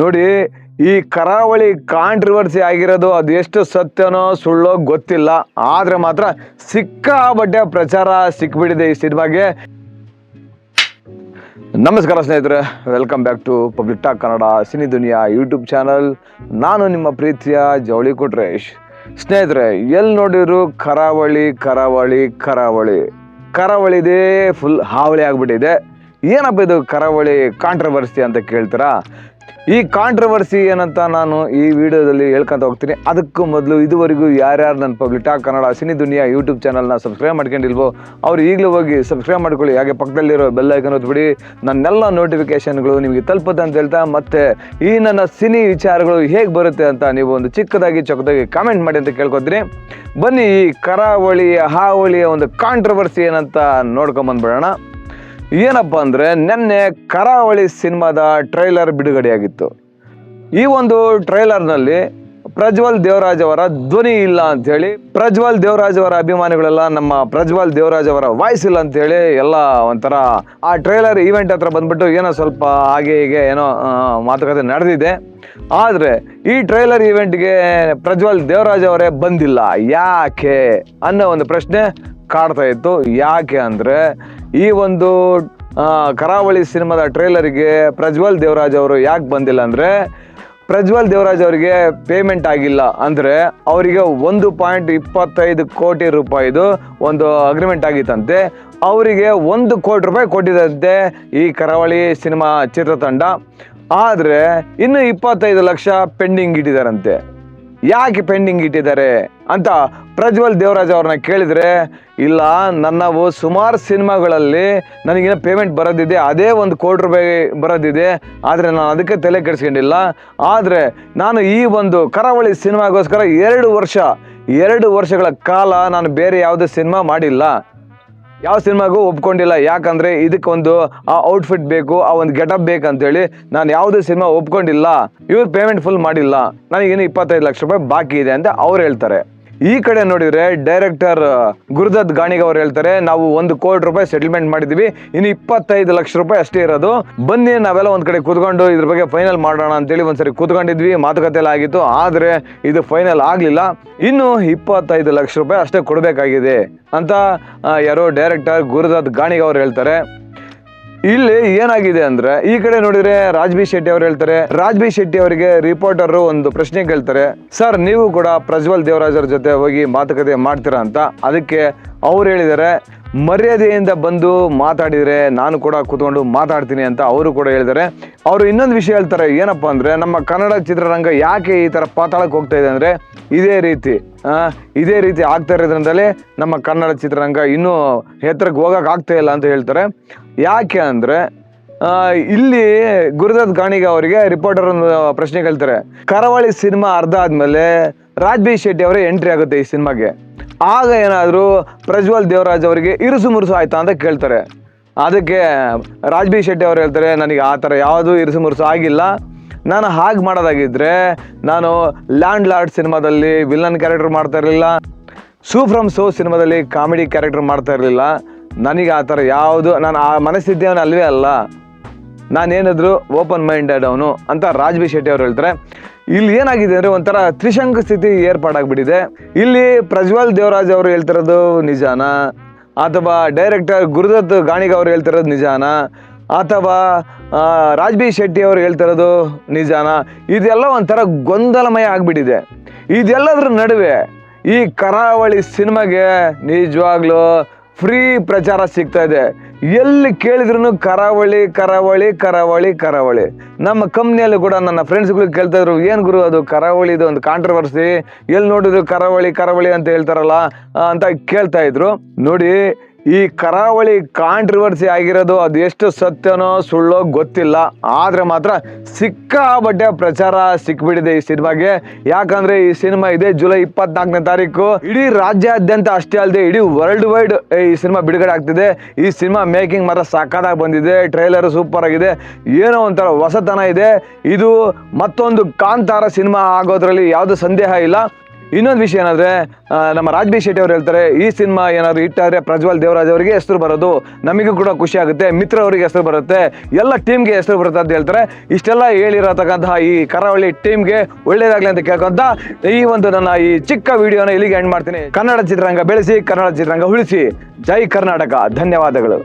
ನೋಡಿ, ಈ ಕರಾವಳಿ ಕಾಂಟ್ರವರ್ಸಿ ಆಗಿರೋದು ಅದು ಎಷ್ಟು ಸತ್ಯನೋ ಸುಳ್ಳೋ ಗೊತ್ತಿಲ್ಲ, ಆದ್ರೆ ಮಾತ್ರ ಸಿಕ್ಕಾಬಟ್ಟೆ ಪ್ರಚಾರ ಸಿಕ್ಬಿಟ್ಟಿದೆ ಈ ಸಿನಿಮಾಗೆ. ನಮಸ್ಕಾರ ಸ್ನೇಹಿತರೆ, welcome back to public talk Kannada Cini Duniya YouTube channel. ನಾನು ನಿಮ್ಮ ಪ್ರೀತಿಯ ಜವಳಿ ಕೊಟ್ರೇಶ್. ಸ್ನೇಹಿತರೆ, ಎಲ್ಲಿ ನೋಡಿದ್ರು ಕರಾವಳಿ ಕರಾವಳಿ ಕರಾವಳಿ ಕರಾವಳಿದೇ ಫುಲ್ ಹಾವಳಿ ಆಗ್ಬಿಟ್ಟಿದೆ. ಏನಪ್ಪ ಇದು ಕರಾವಳಿ ಕಾಂಟ್ರವರ್ಸಿ ಅಂತ ಕೇಳ್ತೀರಾ? ಈ ಕಾಂಟ್ರವರ್ಸಿ ಏನಂತ ನಾನು ಈ ವಿಡಿಯೋದಲ್ಲಿ ಹೇಳ್ಕೊಂತ ಹೋಗ್ತೀನಿ. ಅದಕ್ಕೂ ಮೊದಲು ಇದುವರೆಗೂ ಯಾರ್ಯಾರು ನನ್ನ public talk Kannada Cini Duniya YouTube ಚಾನಲ್ನ ಸಬ್ಸ್ಕ್ರೈಬ್ ಮಾಡ್ಕೊಂಡಿಲ್ವೋ ಅವ್ರು ಈಗಲೂ ಹೋಗಿ ಸಬ್ಸ್ಕ್ರೈಬ್ ಮಾಡ್ಕೊಳ್ಳಿ. ಹಾಗೆ ಪಕ್ಕದಲ್ಲಿರೋ ಬೆಲ್ ಐಕನ್ ಒತ್ಬಿಡಿ, ನನ್ನೆಲ್ಲ ನೋಟಿಫಿಕೇಶನ್ಗಳು ನಿಮಗೆ ತಲುಪುತ್ತೆ ಅಂತ ಹೇಳ್ತಾ, ಮತ್ತೆ ಈ ನನ್ನ ಸಿನಿ ವಿಚಾರಗಳು ಹೇಗೆ ಬರುತ್ತೆ ಅಂತ ನೀವು ಒಂದು ಚಿಕ್ಕದಾಗಿ ಕಾಮೆಂಟ್ ಮಾಡಿ ಅಂತ ಕೇಳ್ಕೊತೀನಿ. ಬನ್ನಿ, ಈ ಕರಾವಳಿಯ ಹಾವಳಿಯ ಒಂದು ಕಾಂಟ್ರವರ್ಸಿ ಏನಂತ ನೋಡ್ಕೊಂಬಂದ್ಬಿಡೋಣ. ಏನಪ್ಪ ಅಂದರೆ, ನೆನ್ನೆ ಕರಾವಳಿ ಸಿನಿಮಾದ ಟ್ರೈಲರ್ ಬಿಡುಗಡೆಯಾಗಿತ್ತು. ಈ ಒಂದು ಟ್ರೈಲರ್ನಲ್ಲಿ ಪ್ರಜ್ವಲ್ ದೇವರಾಜ್ ಅವರ ಧ್ವನಿ ಇಲ್ಲ ಅಂಥೇಳಿ, ಪ್ರಜ್ವಲ್ ದೇವರಾಜ್ ಅವರ ಅಭಿಮಾನಿಗಳೆಲ್ಲ ನಮ್ಮ ಪ್ರಜ್ವಲ್ ದೇವರಾಜ್ ಅವರ ವಾಯ್ಸ್ ಇಲ್ಲ ಅಂಥೇಳಿ ಎಲ್ಲ ಒಂಥರ ಆ ಟ್ರೈಲರ್ ಈವೆಂಟ್ ಹತ್ರ ಬಂದ್ಬಿಟ್ಟು ಏನೋ ಸ್ವಲ್ಪ ಹಾಗೆ ಹೀಗೆ ಏನೋ ಮಾತುಕತೆ ನಡೆದಿದೆ. ಆದರೆ ಈ ಟ್ರೈಲರ್ ಈವೆಂಟ್ಗೆ ಪ್ರಜ್ವಲ್ ದೇವರಾಜ್ ಅವರೇ ಬಂದಿಲ್ಲ, ಯಾಕೆ ಅನ್ನೋ ಒಂದು ಪ್ರಶ್ನೆ ಕಾಡ್ತಾ ಇತ್ತು. ಯಾಕೆ ಅಂದರೆ, ಈ ಒಂದು ಕರಾವಳಿ ಸಿನಿಮಾದ ಟ್ರೈಲರ್ಗೆ ಪ್ರಜ್ವಲ್ ದೇವರಾಜ್ ಅವರು ಯಾಕೆ ಬಂದಿಲ್ಲ ಅಂದರೆ, ಪ್ರಜ್ವಲ್ ದೇವರಾಜ್ ಅವರಿಗೆ ಪೇಮೆಂಟ್ ಆಗಿಲ್ಲ. ಅಂದರೆ ಅವರಿಗೆ 1.25 ಕೋಟಿ ರೂಪಾಯಿದು ಒಂದು ಅಗ್ರಿಮೆಂಟ್ ಆಗಿತ್ತಂತೆ. ಅವರಿಗೆ 1 ಕೋಟಿ ರೂಪಾಯಿ ಕೊಟ್ಟಿದಂತೆ ಈ ಕರಾವಳಿ ಸಿನಿಮಾ ಚಿತ್ರತಂಡ. ಆದರೆ ಇನ್ನು 25 ಲಕ್ಷ ಪೆಂಡಿಂಗ್ ಇಟ್ಟಿದ್ದಾರಂತೆ. ಯಾಕೆ ಪೆಂಡಿಂಗ್ ಇಟ್ಟಿದ್ದಾರೆ ಅಂತ ಪ್ರಜ್ವಲ್ ದೇವರಾಜ್ ಅವ್ರನ್ನ ಕೇಳಿದರೆ, ಇಲ್ಲ, ನನ್ನವು ಸುಮಾರು ಸಿನಿಮಾಗಳಲ್ಲಿ ನನಗೇನೋ ಪೇಮೆಂಟ್ ಬರೋದಿದೆ, ಅದೇ 1 ಕೋಟಿ ರೂಪಾಯಿ ಬರೋದಿದೆ, ಆದರೆ ನಾನು ಅದಕ್ಕೆ ತಲೆ ಕೆಡಿಸ್ಕೊಂಡಿಲ್ಲ. ಆದರೆ ನಾನು ಈ ಒಂದು ಕರಾವಳಿ ಸಿನಿಮಾಗೋಸ್ಕರ 2 ವರ್ಷಗಳ ಕಾಲ ನಾನು ಬೇರೆ ಯಾವುದೇ ಸಿನಿಮಾ ಮಾಡಿಲ್ಲ, ಯಾವ ಸಿನಿಮಾಗೂ ಒಪ್ಕೊಂಡಿಲ್ಲ. ಯಾಕಂದರೆ ಇದಕ್ಕೊಂದು ಆ ಔಟ್ಫಿಟ್ ಬೇಕು, ಆ ಒಂದು ಗೆಟಪ್ ಬೇಕಂತೇಳಿ ನಾನು ಯಾವುದೇ ಸಿನಿಮಾ ಒಪ್ಕೊಂಡಿಲ್ಲ. ಇವ್ರು ಪೇಮೆಂಟ್ ಫುಲ್ ಮಾಡಿಲ್ಲ, ನನಗೇನು 25 ಲಕ್ಷ ರೂಪಾಯಿ ಬಾಕಿ ಇದೆ ಅಂತ ಅವ್ರು ಹೇಳ್ತಾರೆ. ಈ ಕಡೆ ನೋಡಿದರೆ ಡೈರೆಕ್ಟರ್ ಗುರುದತ್ ಗಾಣಿಗ ಅವ್ರು ಹೇಳ್ತಾರೆ, ನಾವು 1 ಕೋಟಿ ರೂಪಾಯಿ ಸೆಟಲ್ಮೆಂಟ್ ಮಾಡಿದ್ವಿ, ಇನ್ನು 25 ಲಕ್ಷ ರೂಪಾಯಿ ಅಷ್ಟೇ ಇರೋದು, ಬನ್ನಿ ನಾವೆಲ್ಲ ಒಂದು ಕಡೆ ಕೂತ್ಕೊಂಡು ಇದ್ರ ಬಗ್ಗೆ ಫೈನಲ್ ಮಾಡೋಣ ಅಂತೇಳಿ ಒಂದ್ಸರಿ ಕೂತ್ಕೊಂಡಿದ್ವಿ, ಮಾತುಕತೆ ಎಲ್ಲ ಆಗಿತ್ತು. ಆದರೆ ಇದು ಫೈನಲ್ ಆಗಲಿಲ್ಲ, ಇನ್ನು 25 ಲಕ್ಷ ರೂಪಾಯಿ ಅಷ್ಟೇ ಕೊಡಬೇಕಾಗಿದೆ ಅಂತ ಯಾರೋ ಡೈರೆಕ್ಟರ್ ಗುರುದತ್ ಗಾಣಿಗ ಅವ್ರು ಹೇಳ್ತಾರೆ. ಇಲ್ಲಿ ಏನಾಗಿದೆ ಅಂದ್ರೆ, ಈ ಕಡೆ ನೋಡಿದ್ರೆ ರಾಜ್ ಬಿ ಶೆಟ್ಟಿ ಅವ್ರು ಹೇಳ್ತಾರೆ, ರಾಜ್ ಬಿ ಶೆಟ್ಟಿ ಅವರಿಗೆ ರಿಪೋರ್ಟರ್ ಒಂದು ಪ್ರಶ್ನೆ ಕೇಳ್ತಾರೆ, ಸರ್ ನೀವು ಕೂಡ ಪ್ರಜ್ವಲ್ ದೇವರಾಜ್ ಅವ್ರ ಜೊತೆ ಹೋಗಿ ಮಾತುಕತೆ ಮಾಡ್ತೀರಾ ಅಂತ. ಅದಕ್ಕೆ ಅವ್ರು ಹೇಳಿದ್ದಾರೆ, ಮರ್ಯಾದೆಯಿಂದ ಬಂದು ಮಾತಾಡಿದರೆ ನಾನು ಕೂಡ ಕೂತ್ಕೊಂಡು ಮಾತಾಡ್ತೀನಿ ಅಂತ ಅವರು ಕೂಡ ಹೇಳಿದ್ದಾರೆ. ಅವರು ಇನ್ನೊಂದು ವಿಷಯ ಹೇಳ್ತಾರೆ, ಏನಪ್ಪ ಅಂದರೆ, ನಮ್ಮ ಕನ್ನಡ ಚಿತ್ರರಂಗ ಯಾಕೆ ಈ ಥರ ಪಾತಾಳಕ್ಕೆ ಹೋಗ್ತಾ ಇದೆ ಅಂದರೆ, ಇದೇ ರೀತಿ ಆಗ್ತಾ ಇರೋದ್ರಿಂದಲೇ ನಮ್ಮ ಕನ್ನಡ ಚಿತ್ರರಂಗ ಇನ್ನೂ ಎತ್ತರಕ್ಕೆ ಹೋಗಕ್ಕೆ ಆಗ್ತಾ ಇಲ್ಲ ಅಂತ ಹೇಳ್ತಾರೆ. ಯಾಕೆ ಅಂದರೆ, ಇಲ್ಲಿ ಗುರುದತ್ ಗಾಣಿಗ ಅವರಿಗೆ ರಿಪೋರ್ಟರ್ ಒಂದು ಪ್ರಶ್ನೆ ಕೇಳ್ತಾರೆ, ಕರಾವಳಿ ಸಿನಿಮಾ ಅರ್ಧ ಆದಮೇಲೆ ರಾಜ್ ಬಿ ಶೆಟ್ಟಿ ಅವರೇ ಎಂಟ್ರಿ ಆಗುತ್ತೆ ಈ ಸಿನಿಮಾಗೆ, ಆಗ ಏನಾದರೂ ಪ್ರಜ್ವಲ್ ದೇವರಾಜ್ ಅವರಿಗೆ ಇರುಸು ಮುರುಸು ಆಯ್ತಾ ಅಂತ ಕೇಳ್ತಾರೆ. ಅದಕ್ಕೆ ರಾಜ್ ಬಿ ಶೆಟ್ಟಿ ಅವರು ಹೇಳ್ತಾರೆ, ನನಗೆ ಆ ಥರ ಯಾವುದೂ ಇರುಸು ಮುರುಸು ಆಗಿಲ್ಲ, ನಾನು ಹಾಗೆ ಮಾಡೋದಾಗಿದ್ದರೆ ನಾನು ಲ್ಯಾಂಡ್ ಲಾರ್ಡ್ ಸಿನಿಮಾದಲ್ಲಿ ವಿಲನ್ ಕ್ಯಾರೆಕ್ಟರ್ ಮಾಡ್ತಾ ಇರಲಿಲ್ಲ, ಸೂ ಫ್ರಮ್ ಸೋ ಸಿನಿಮಾದಲ್ಲಿ ಕಾಮಿಡಿ ಕ್ಯಾರೆಕ್ಟರ್ ಮಾಡ್ತಾ ಇರಲಿಲ್ಲ, ನನಗೆ ಆ ಥರ ಯಾವುದು, ನಾನು ಆ ಮನಸ್ಥಿತಿ ಅವನು ಅಲ್ವೇ ಅಲ್ಲ, ನಾನೇನಾದರೂ ಓಪನ್ ಮೈಂಡೆಡ್ ಅವನು ಅಂತ ರಾಜ್ ಬಿ ಶೆಟ್ಟಿ ಅವರು ಹೇಳ್ತಾರೆ. ಇಲ್ಲಿ ಏನಾಗಿದೆ ಅಂದರೆ, ಒಂಥರ ತ್ರಿಶಂಕು ಸ್ಥಿತಿ ಏರ್ಪಾಡಾಗ್ಬಿಟ್ಟಿದೆ. ಇಲ್ಲಿ ಪ್ರಜ್ವಲ್ ದೇವರಾಜ್ ಅವರು ಹೇಳ್ತಿರೋದು ನಿಜಾನಾ, ಅಥವಾ ಡೈರೆಕ್ಟರ್ ಗುರುದತ್ ಗಾಣಿಗ ಅವರು ಹೇಳ್ತಿರೋದು ನಿಜಾನಾ, ಅಥವಾ ರಾಜ್ ಬಿ ಶೆಟ್ಟಿ ಅವರು ಹೇಳ್ತಿರೋದು ನಿಜಾನಾ? ಇದೆಲ್ಲ ಒಂಥರ ಗೊಂದಲಮಯ ಆಗಿಬಿಟ್ಟಿದೆ. ಇದೆಲ್ಲದ್ರ ನಡುವೆ ಈ ಕರಾವಳಿ ಸಿನಿಮಾಗೆ ನಿಜವಾಗ್ಲೂ ಫ್ರೀ ಪ್ರಚಾರ ಸಿಗ್ತಾ ಇದೆ. ಎಲ್ಲಿ ಕೇಳಿದ್ರು ಕರಾವಳಿ ಕರಾವಳಿ ಕರಾವಳಿ ಕರಾವಳಿ. ನಮ್ಮ ಕಂಪ್ನಿಯಲ್ಲೂ ಕೂಡ ನನ್ನ ಫ್ರೆಂಡ್ಸ್ಗಳು ಕೇಳ್ತಾ ಇದ್ರು, ಏನು ಗುರು ಅದು ಕರಾವಳಿದು ಒಂದು ಕಾಂಟ್ರವರ್ಸಿ, ಎಲ್ಲಿ ನೋಡಿದ್ರು ಕರಾವಳಿ ಕರಾವಳಿ ಅಂತ ಹೇಳ್ತಾರಲ್ಲ ಅಂತ ಕೇಳ್ತಾ ಇದ್ರು. ನೋಡಿ, ಈ ಕರಾವಳಿ ಕಾಂಟ್ರವರ್ಸಿ ಆಗಿರೋದು ಅದು ಎಷ್ಟು ಸತ್ಯನೋ ಸುಳ್ಳೋ ಗೊತ್ತಿಲ್ಲ, ಆದರೆ ಮಾತ್ರ ಸಿಕ್ಕಾಬಟ್ಟೆ ಪ್ರಚಾರ ಸಿಕ್ಬಿಟ್ಟಿದೆ ಈ ಸಿನಿಮಾಗೆ. ಯಾಕಂದರೆ ಈ ಸಿನಿಮಾ ಇದೆ ಜುಲೈ 24ನೇ ತಾರೀಕು ಇಡೀ ರಾಜ್ಯಾದ್ಯಂತ ಅಷ್ಟೇ ಅಲ್ಲದೆ ಇಡೀ ವರ್ಲ್ಡ್ ವೈಡ್ ಈ ಸಿನಿಮಾ ಬಿಡುಗಡೆ ಆಗ್ತಿದೆ. ಈ ಸಿನಿಮಾ ಮೇಕಿಂಗ್ ಮಾತ್ರ ಸಕ್ಕತ್ತಾಗಿ ಬಂದಿದೆ, ಟ್ರೈಲರ್ ಸೂಪರ್ ಆಗಿದೆ, ಏನೋ ಒಂಥರ ಹೊಸತನ ಇದೆ. ಇದು ಮತ್ತೊಂದು ಕಾಂತಾರ ಸಿನಿಮಾ ಆಗೋದ್ರಲ್ಲಿ ಯಾವುದೇ ಸಂದೇಹ ಇಲ್ಲ. ಇನ್ನೊಂದು ವಿಷಯ ಏನಂದರೆ ನಮ್ಮ ರಾಜ್ ಬಿ ಶೆಟ್ಟಿ ಅವ್ರು ಹೇಳ್ತಾರೆ, ಈ ಸಿನಿಮಾ ಏನಾದ್ರು ಇಟ್ಟಾದರೆ ಪ್ರಜ್ವಲ್ ದೇವರಾಜ್ ಅವರಿಗೆ ಹೆಸರು ಬರೋದು, ನಮಗೂ ಕೂಡ ಖುಷಿ ಆಗುತ್ತೆ, ಮಿತ್ರ ಅವರಿಗೆ ಹೆಸರು ಬರುತ್ತೆ, ಎಲ್ಲ ಟೀಮ್ಗೆ ಹೆಸರು ಬರುತ್ತೆ ಅಂತ ಹೇಳ್ತಾರೆ. ಇಷ್ಟೆಲ್ಲ ಹೇಳಿರತಕ್ಕಂತಹ ಈ ಕರಾವಳಿ ಟೀಮ್ಗೆ ಒಳ್ಳೇದಾಗಲಿ ಅಂತ ಕೇಳ್ಕೊಂತ ಈ ಒಂದು ನನ್ನ ಈ ಚಿಕ್ಕ ವಿಡಿಯೋನ ಇಲ್ಲಿಗೆ ಎಂಡ್ ಮಾಡ್ತೀನಿ. ಕನ್ನಡ ಚಿತ್ರರಂಗ ಬೆಳೆಸಿ, ಕನ್ನಡ ಚಿತ್ರರಂಗ ಉಳಿಸಿ. ಜೈ ಕರ್ನಾಟಕ. ಧನ್ಯವಾದಗಳು.